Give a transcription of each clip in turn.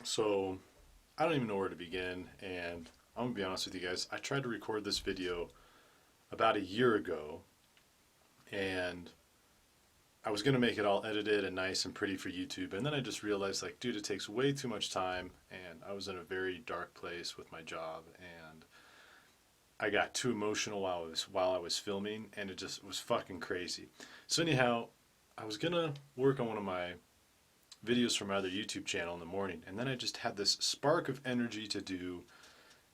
So I don't even know where to begin, and I'm gonna be honest with you guys. I tried to record this video about a year ago, and I was gonna make it all edited and nice and pretty for YouTube, and then I just realized, like, dude, it takes way too much time, and I was in a very dark place with my job, and I got too emotional while I was filming, and it just was fucking crazy. So anyhow, I was gonna work on one of my videos from my other YouTube channel in the morning, and then I just had this spark of energy to do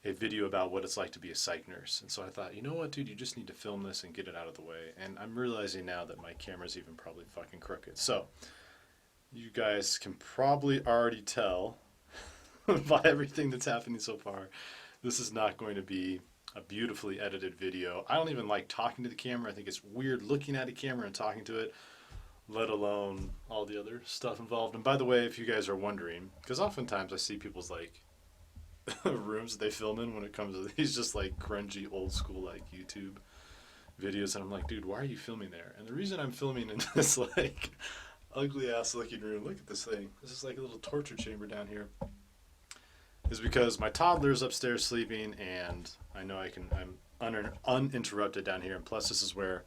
a video about what it's like to be a psych nurse. And so I thought, you know what, dude, you just need to film this and get it out of the way. And I'm realizing now that my camera's even probably fucking crooked. So you guys can probably already tell by everything that's happening so far, this is not going to be a beautifully edited video. I don't even like talking to the camera. I think it's weird looking at a camera and talking to it, let alone all the other stuff involved. And by the way, if you guys are wondering, because oftentimes I see people's like rooms that they film in when it comes to these just like grungy old school like YouTube videos, and I'm like, dude, why are you filming there? And the reason I'm filming in this like ugly ass looking room, look at this thing, this is like a little torture chamber down here, is because my toddler's upstairs sleeping, and I know I'm uninterrupted down here, and plus this is where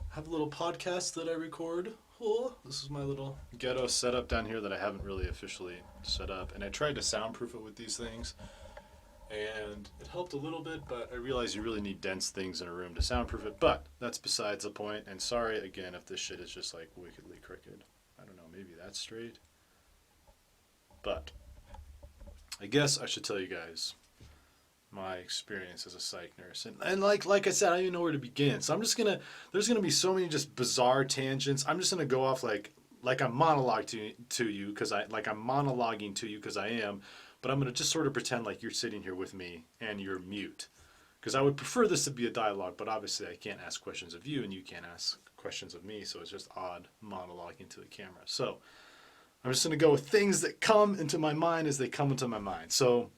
I have a little podcast that I record. Oh, this is my little ghetto setup down here that I haven't really officially set up, and I tried to soundproof it with these things, and it helped a little bit, but I realized you really need dense things in a room to soundproof it, but that's besides the point. And sorry again if this shit is just like wickedly crooked. I don't know, maybe that's straight, but I guess I should tell you guys my experience as a psych nurse, and like I said, I don't even know where to begin. So I'm just gonna, there's gonna be so many just bizarre tangents. I'm just gonna go off like I'm monologuing to you because I'm monologuing to you because I am, but I'm gonna just sort of pretend like you're sitting here with me and you're mute, because I would prefer this to be a dialogue, but obviously I can't ask questions of you and you can't ask questions of me, so it's just odd monologuing to the camera. So I'm just gonna go with things that come into my mind as they come into my mind. So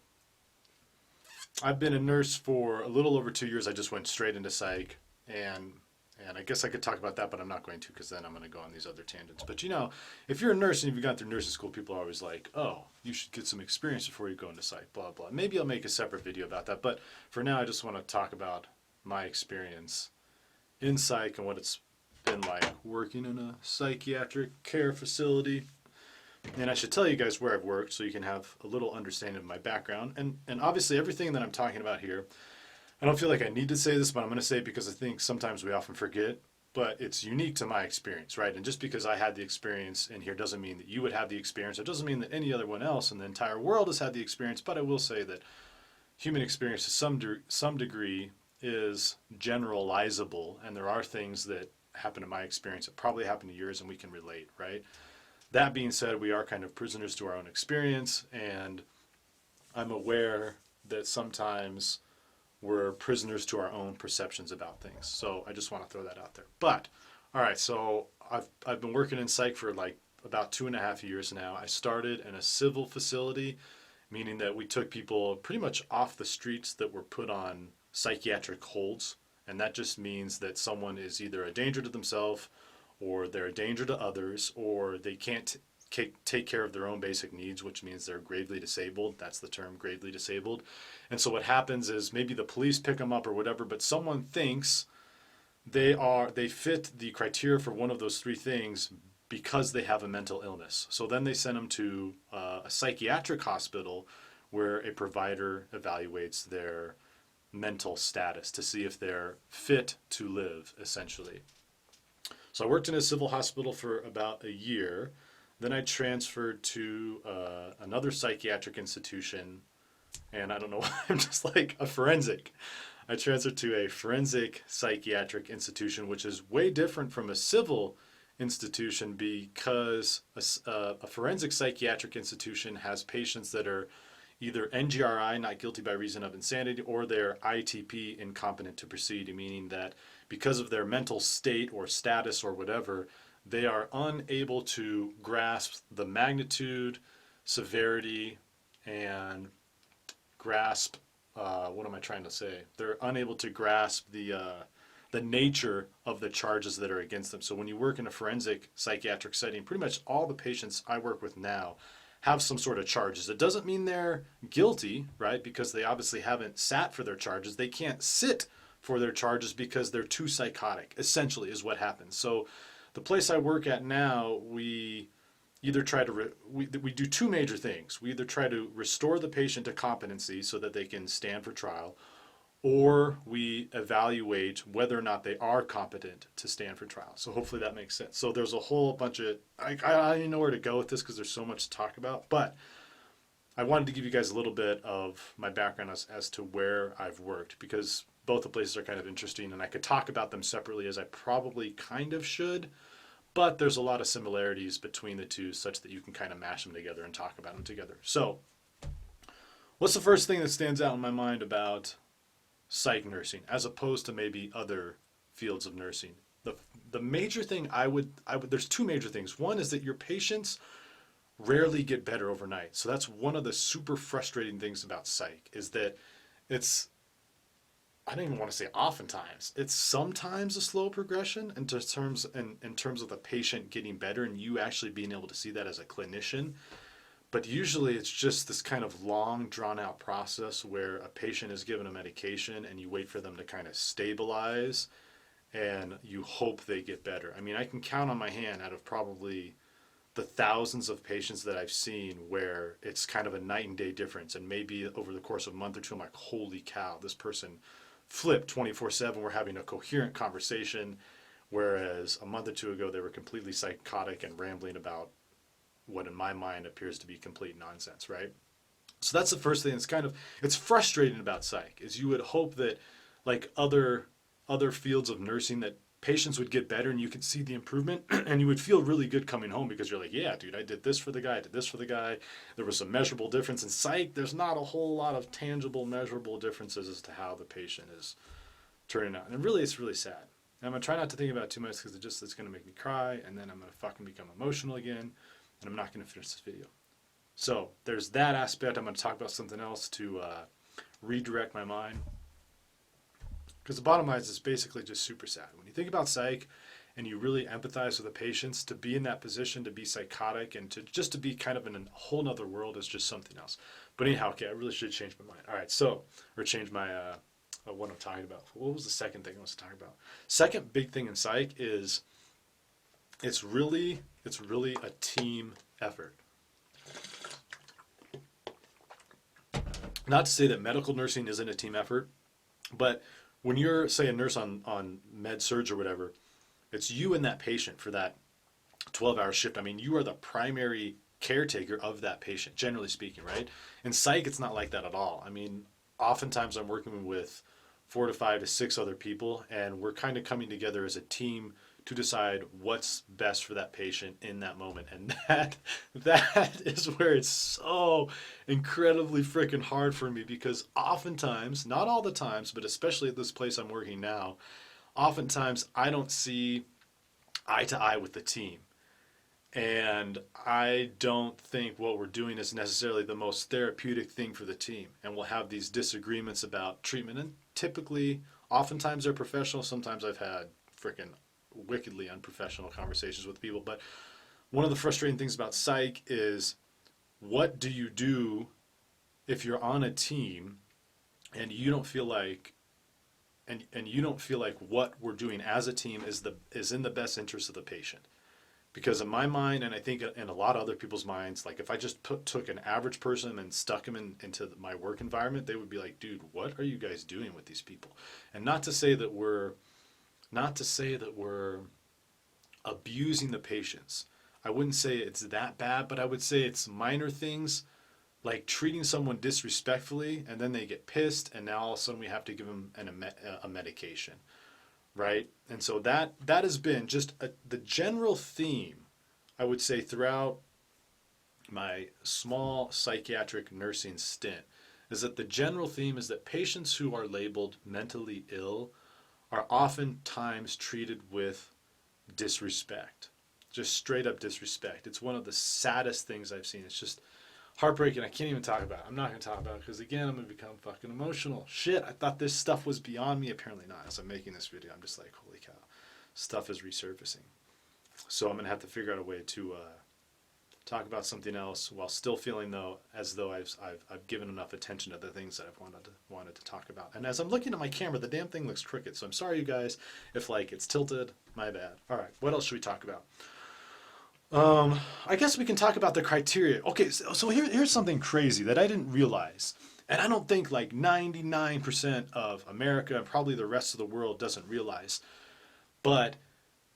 I've been a nurse for a little over 2 years. I just went straight into psych, and I guess I could talk about that, but I'm not going to, because then I'm going to go on these other tangents. But you know, if you're a nurse and you've gone through nursing school, people are always like, oh, you should get some experience before you go into psych, blah, blah. Maybe I'll make a separate video about that, but for now I just want to talk about my experience in psych and what it's been like working in a psychiatric care facility. And I should tell you guys where I've worked so you can have a little understanding of my background. And obviously everything that I'm talking about here, I don't feel like I need to say this, but I'm going to say it because I think sometimes we often forget, but it's unique to my experience, right? And just because I had the experience in here doesn't mean that you would have the experience. It doesn't mean that any other one else in the entire world has had the experience, but I will say that human experience to some degree is generalizable, and there are things that happen in my experience that probably happen to yours, and we can relate, right? That being said, we are kind of prisoners to our own experience, and I'm aware that sometimes we're prisoners to our own perceptions about things. So I just want to throw that out there. But, all right, so I've been working in psych for like about 2.5 years now. I started in a civil facility, meaning that we took people pretty much off the streets that were put on psychiatric holds, and that just means that someone is either a danger to themselves, or they're a danger to others, or they can't take care of their own basic needs, which means they're gravely disabled. That's the term, gravely disabled. And so what happens is maybe the police pick them up or whatever, but someone thinks they fit the criteria for one of those three things because they have a mental illness. So then they send them to a psychiatric hospital where a provider evaluates their mental status to see if they're fit to live, essentially. So I worked in a civil hospital for about a year. Then I transferred to another psychiatric institution, and I don't know why, I'm just like a forensic. I transferred to a forensic psychiatric institution, which is way different from a civil institution because a forensic psychiatric institution has patients that are either NGRI, not guilty by reason of insanity, or they're ITP, incompetent to proceed, meaning that because of their mental state or status or whatever, they are unable to grasp the magnitude, severity, and grasp, what am I trying to say? They're unable to grasp the nature of the charges that are against them. So when you work in a forensic psychiatric setting, pretty much all the patients I work with now have some sort of charges. It doesn't mean they're guilty, right? Because they obviously haven't sat for their charges. They can't sit for their charges because they're too psychotic, essentially, is what happens. So the place I work at now, we either try to, we do two major things. We either try to restore the patient to competency so that they can stand for trial, or we evaluate whether or not they are competent to stand for trial. So hopefully that makes sense. So there's a whole bunch of, I don't even know where to go with this because there's so much to talk about, but I wanted to give you guys a little bit of my background as to where I've worked, because both the places are kind of interesting, and I could talk about them separately, as I probably kind of should, but there's a lot of similarities between the two such that you can kind of mash them together and talk about them together. So what's the first thing that stands out in my mind about psych nursing as opposed to maybe other fields of nursing? The major thing I would there's two major things. One is that your patients rarely get better overnight. So that's one of the super frustrating things about psych, is that it's, I don't even want to say oftentimes, it's sometimes a slow progression in terms of the patient getting better and you actually being able to see that as a clinician. But usually it's just this kind of long, drawn-out process where a patient is given a medication and you wait for them to kind of stabilize and you hope they get better. I mean, I can count on my hand out of probably the thousands of patients that I've seen where it's kind of a night and day difference. And maybe over the course of a month or two, I'm like, holy cow, this person flipped 24/7. We're having a coherent conversation. Whereas a month or two ago, they were completely psychotic and rambling about what in my mind appears to be complete nonsense, right? So that's the first thing. It's frustrating about psych, is you would hope that like other fields of nursing, that patients would get better and you could see the improvement and you would feel really good coming home because you're like, yeah, dude, I did this for the guy, I did this for the guy. There was some measurable difference. In psych, there's not a whole lot of tangible, measurable differences as to how the patient is turning out. And really, it's really sad. And I'm going to try not to think about it too much because it's going to make me cry, and then I'm going to fucking become emotional again, and I'm not going to finish this video. So there's that aspect. I'm going to talk about something else to redirect my mind. Because the bottom line is it's basically just super sad. When you think about psych and you really empathize with the patients, to be in that position, to be psychotic, and to be kind of in a whole nother world is just something else. But anyhow, okay, I really should change my mind. All right, or change my, what I'm talking about. What was the second thing I was talking about? Second big thing in psych is it's really a team effort. Not to say that medical nursing isn't a team effort, but when you're, say, a nurse on med surg or whatever, it's you and that patient for that 12-hour shift. I mean, you are the primary caretaker of that patient, generally speaking, right? In psych, it's not like that at all. I mean, oftentimes I'm working with 4 to 5 to 6 other people, and we're kind of coming together as a team to decide what's best for that patient in that moment. And that is where it's so incredibly freaking hard for me, because oftentimes, not all the times, but especially at this place I'm working now, oftentimes I don't see eye to eye with the team. And I don't think what we're doing is necessarily the most therapeutic thing for the team. And we'll have these disagreements about treatment. And typically, oftentimes they're professional. Sometimes I've had freaking wickedly unprofessional conversations with people. But one of the frustrating things about psych is, what do you do if you're on a team and you don't feel like you don't feel like what we're doing as a team is in the best interest of the patient? Because in my mind, and I think in a lot of other people's minds, like if I just took an average person and stuck him into my work environment, they would be like, dude, what are you guys doing with these people? And not to say that we're abusing the patients. I wouldn't say it's that bad, but I would say it's minor things, like treating someone disrespectfully and then they get pissed and now all of a sudden we have to give them a medication, right? And so that has been just the general theme, I would say, throughout my small psychiatric nursing stint, is that the general theme is that patients who are labeled mentally ill are oftentimes treated with disrespect, just straight up disrespect. It's one of the saddest things I've seen. It's just heartbreaking. I can't even talk about it. I'm not going to talk about it because, again, I'm going to become fucking emotional. Shit, I thought this stuff was beyond me. Apparently not. As I'm making this video, I'm just like, holy cow, stuff is resurfacing. So I'm going to have to figure out a way to talk about something else while still feeling though as though I've given enough attention to the things that I've wanted to talk about. And as I'm looking at my camera, the damn thing looks crooked. So I'm sorry, you guys, if like it's tilted. My bad. All right, what else should we talk about? I guess we can talk about the criteria. Okay, so here's something crazy that I didn't realize. And I don't think like 99% of America and probably the rest of the world doesn't realize. But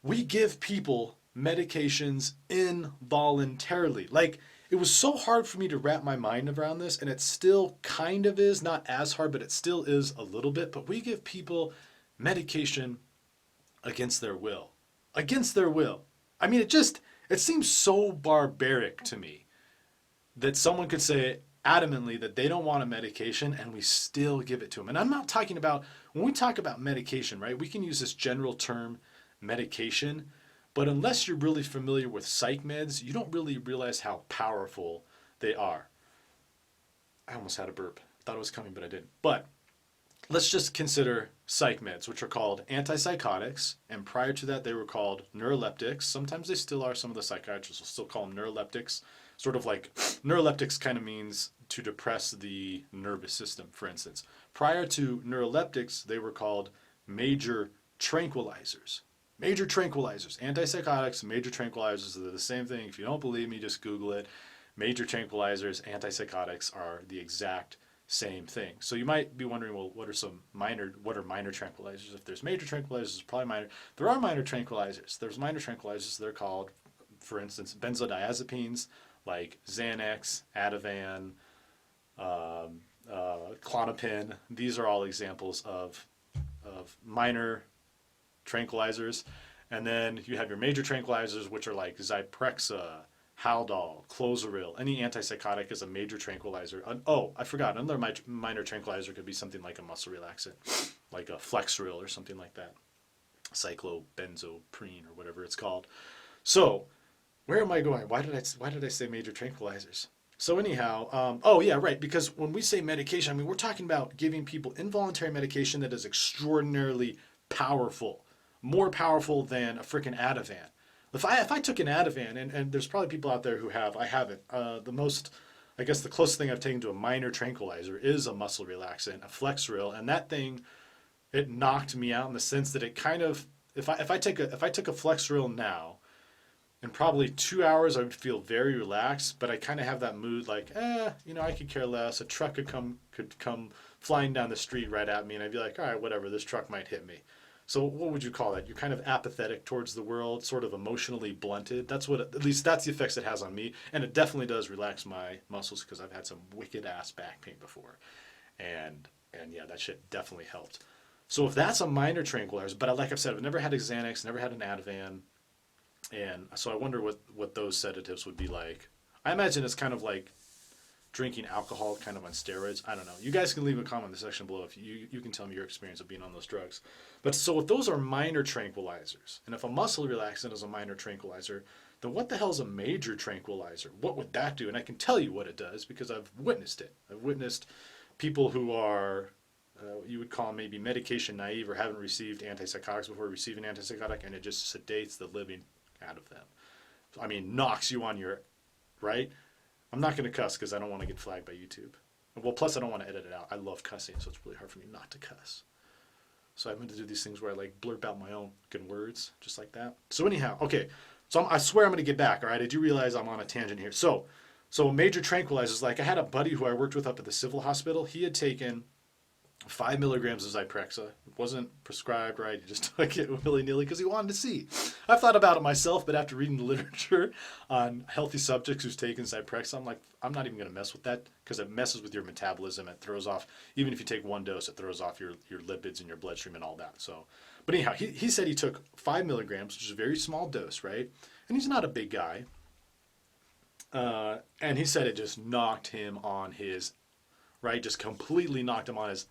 we give people medications involuntarily. Like, it was so hard for me to wrap my mind around this, and it still kind of is, not as hard, but it still is a little bit. But we give people medication against their will. Against their will. I mean, it seems so barbaric to me that someone could say adamantly that they don't want a medication and we still give it to them. And I'm not talking about, when we talk about medication, right, we can use this general term medication, but unless you're really familiar with psych meds, you don't really realize how powerful they are. I almost had a burp. Thought it was coming, but I didn't. But let's just consider psych meds, which are called antipsychotics, and prior to that they were called neuroleptics. Sometimes they still are. Some of the psychiatrists will still call them neuroleptics. Sort of like neuroleptics kind of means to depress the nervous system, for instance. Prior to neuroleptics, they were called major tranquilizers. Major tranquilizers. Antipsychotics, major tranquilizers, they're the same thing. If you don't believe me, just Google it. Major tranquilizers, antipsychotics are the exact same thing. So you might be wondering, well, what are minor tranquilizers? If there's major tranquilizers, probably minor. There are minor tranquilizers. There's minor tranquilizers. They're called, for instance, benzodiazepines, like Xanax, Ativan, Klonopin. These are all examples of minor tranquilizers. And then you have your major tranquilizers, which are like Zyprexa, Haldol, Clozaril. Any antipsychotic is a major tranquilizer. Oh, I forgot. Another minor tranquilizer could be something like a muscle relaxant, like a Flexeril or something like that. Cyclobenzaprine or whatever it's called. So, where am I going? Why did I say major tranquilizers? So anyhow, oh yeah, right. Because when we say medication, I mean we're talking about giving people involuntary medication that is extraordinarily powerful, more powerful than a freaking Ativan. If I took an Ativan, and there's probably people out there who have, I haven't. I guess the closest thing I've taken to a minor tranquilizer is a muscle relaxant, a Flexeril, and that thing, it knocked me out in the sense that it kind of, if I took a Flexeril now, in probably 2 hours I would feel very relaxed, but I kind of have that mood like, I could care less. A truck could come flying down the street right at me, and I'd be like, all right, whatever, this truck might hit me. So what would you call that? You're kind of apathetic towards the world, sort of emotionally blunted. That's at least that's the effects it has on me. And it definitely does relax my muscles because I've had some wicked ass back pain before. And yeah, that shit definitely helped. So if that's a minor tranquilizer, but like I've said, I've never had a Xanax, never had an Ativan. And so I wonder what those sedatives would be like. I imagine it's kind of like drinking alcohol kind of on steroids. I don't know. You guys can leave a comment in the section below if you can tell me your experience of being on those drugs. But so if those are minor tranquilizers, and if a muscle relaxant is a minor tranquilizer, then what the hell is a major tranquilizer? What would that do? And I can tell you what it does because I've witnessed it. I've witnessed people who are, you would call maybe medication naive or haven't received antipsychotics before receiving antipsychotic, and it just sedates the living out of them. I mean, knocks you on your, right? I'm not going to cuss because I don't want to get flagged by YouTube. Well, plus I don't want to edit it out. I love cussing, so it's really hard for me not to cuss. So I'm going to do these things where I like blurb out my own good words, just like that. So anyhow, okay. So I swear I'm going to get back, all right? I do realize I'm on a tangent here. So major tranquilizers, like I had a buddy who I worked with up at the civil hospital. He had taken 5 milligrams of Zyprexa. It wasn't prescribed, right? He just took it willy-nilly because he wanted to see. I've thought about it myself, but after reading the literature on healthy subjects who's taken Zyprexa, I'm like, I'm not even going to mess with that because it messes with your metabolism. It throws off, even if you take one dose, it throws off your lipids in your bloodstream and all that. So, but anyhow, he said he took 5 milligrams, which is a very small dose, right? And he's not a big guy. And he said it just knocked him on his, right? Just completely knocked him on his.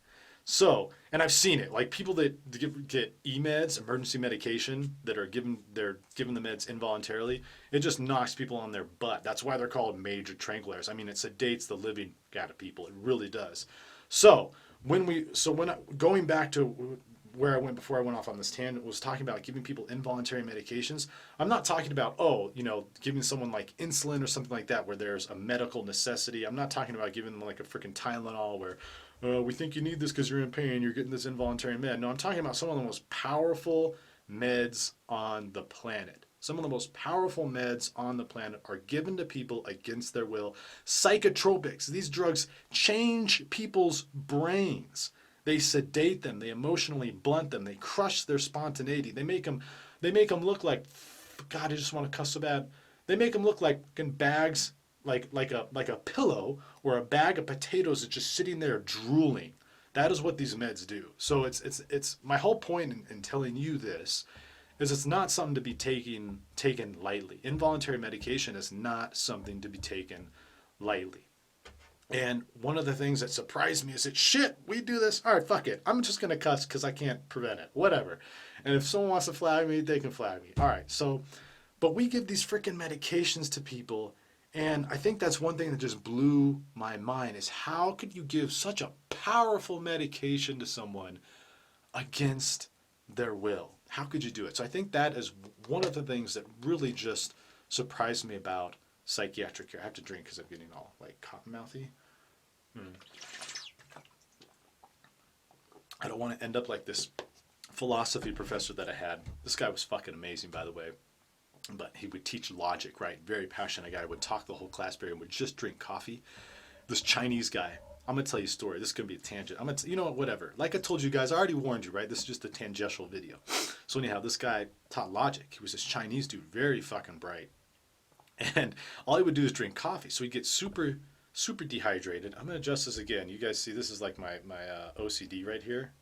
So, and I've seen it, like people that get e-meds, emergency medication, that are given the meds involuntarily, it just knocks people on their butt. That's why they're called major tranquilizers. I mean, it sedates the living out of people. It really does. So, going back to where I went before I went off on this tangent was talking about giving people involuntary medications. I'm not talking about, oh, you know, giving someone like insulin or something like that where there's a medical necessity. I'm not talking about giving them like a freaking Tylenol where we think you need this because you're in pain, you're getting this involuntary med. No, I'm talking about some of the most powerful meds on the planet. Some of the most powerful meds on the planet are given to people against their will. Psychotropics. These drugs change people's brains. They sedate them. They emotionally blunt them. They crush their spontaneity. They make them look like, God, I just want to cuss so bad. They make them look like bags, like a pillow or a bag of potatoes that's just sitting there drooling. That is what these meds do. So it's my whole point in telling you this is it's not something to be taken lightly. Involuntary medication is not something to be taken lightly. And one of the things that surprised me is that, shit, we do this. All right, fuck it. I'm just going to cuss because I can't prevent it. Whatever. And if someone wants to flag me, they can flag me. All right, so, but we give these freaking medications to people. And I think that's one thing that just blew my mind is how could you give such a powerful medication to someone against their will? How could you do it? So I think that is one of the things that really just surprised me about psychiatric care. I have to drink because I'm getting all like cottonmouthy. I don't want to end up like this philosophy professor that I had. This guy was fucking amazing, by the way. But he would teach logic, right? Very passionate guy. Would talk the whole class period and would just drink coffee. This Chinese guy. I'm going to tell you a story. This is going to be a tangent. You know what, whatever. Like I told you guys, I already warned you, right? This is just a tangential video. So anyhow, this guy taught logic. He was this Chinese dude, very fucking bright. And all he would do is drink coffee. So he'd get super, super dehydrated. I'm going to adjust this again. You guys see, this is like my OCD right here.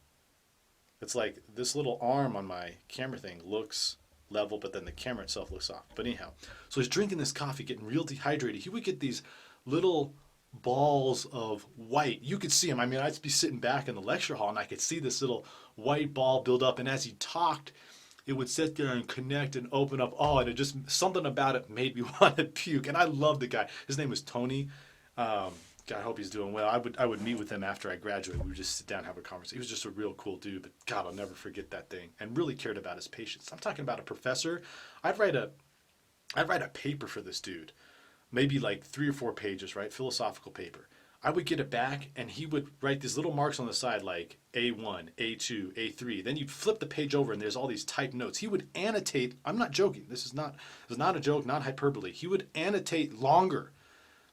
It's like this little arm on my camera thing looks level, but then the camera itself looks off. But anyhow, so he's drinking this coffee, getting real dehydrated. He would get these little balls of white. You could see him. I mean, I'd be sitting back in the lecture hall and I could see this little white ball build up. And as he talked, it would sit there and connect and open up. Oh, and it just, something about it made me want to puke. And I love the guy. His name was Tony. God, I hope he's doing well. I would meet with him after I graduated. We would just sit down and have a conversation. He was just a real cool dude, but God, I'll never forget that thing. And really cared about his patients. I'm talking about a professor. I'd write a paper for this dude. Maybe like 3 or 4 pages, right? Philosophical paper. I would get it back and he would write these little marks on the side like A1, A2, A3. Then you'd flip the page over and there's all these typed notes. He would annotate, I'm not joking, this is not a joke, not hyperbole. He would annotate longer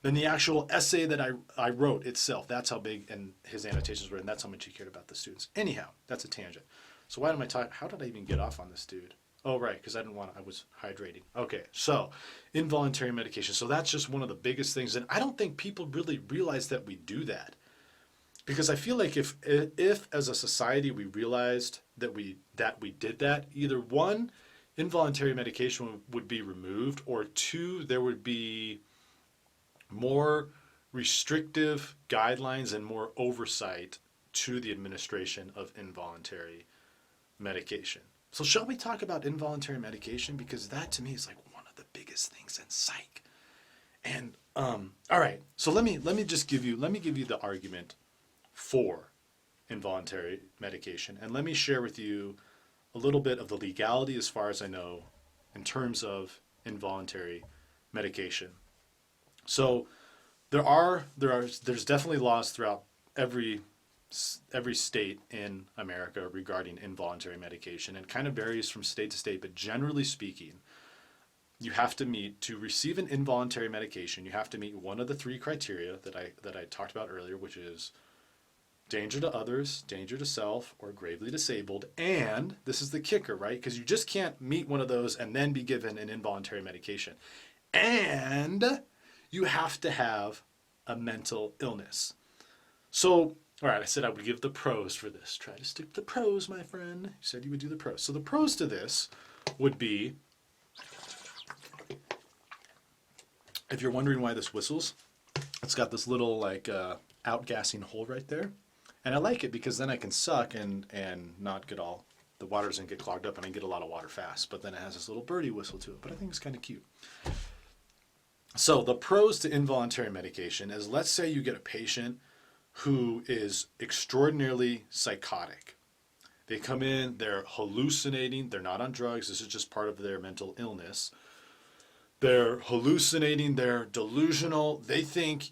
than the actual essay that I wrote itself. That's how big and his annotations were, and that's how much he cared about the students. Anyhow, that's a tangent. So why am I talking? How did I even get off on this dude? Oh, right, because I was hydrating. Okay, so involuntary medication. So that's just one of the biggest things. And I don't think people really realize that we do that. Because I feel like if as a society we realized that we did that, either one, involuntary medication would be removed, or two, there would be more restrictive guidelines and more oversight to the administration of involuntary medication. So shall we talk about involuntary medication? Because that to me is like one of the biggest things in psych. And all right, so let me give you the argument for involuntary medication, and let me share with you a little bit of the legality as far as I know in terms of involuntary medication. So there's definitely laws throughout every state in America regarding involuntary medication, and kind of varies from state to state, but generally speaking, you have to receive an involuntary medication, you have to meet one of the 3 criteria that I talked about earlier, which is danger to others, danger to self, or gravely disabled. And this is the kicker, right? Because you just can't meet one of those and then be given an involuntary medication. And you have to have a mental illness. So, all right, I said I would give the pros for this. Try to stick to the pros, my friend. You said you would do the pros. So the pros to this would be, if you're wondering why this whistles, it's got this little like outgassing hole right there. And I like it because then I can suck and not get all, the water doesn't get clogged up and I get a lot of water fast. But then it has this little birdie whistle to it. But I think it's kind of cute. So the pros to involuntary medication is, let's say you get a patient who is extraordinarily psychotic. They come in, they're hallucinating. They're not on drugs. This is just part of their mental illness. They're hallucinating. They're delusional. They think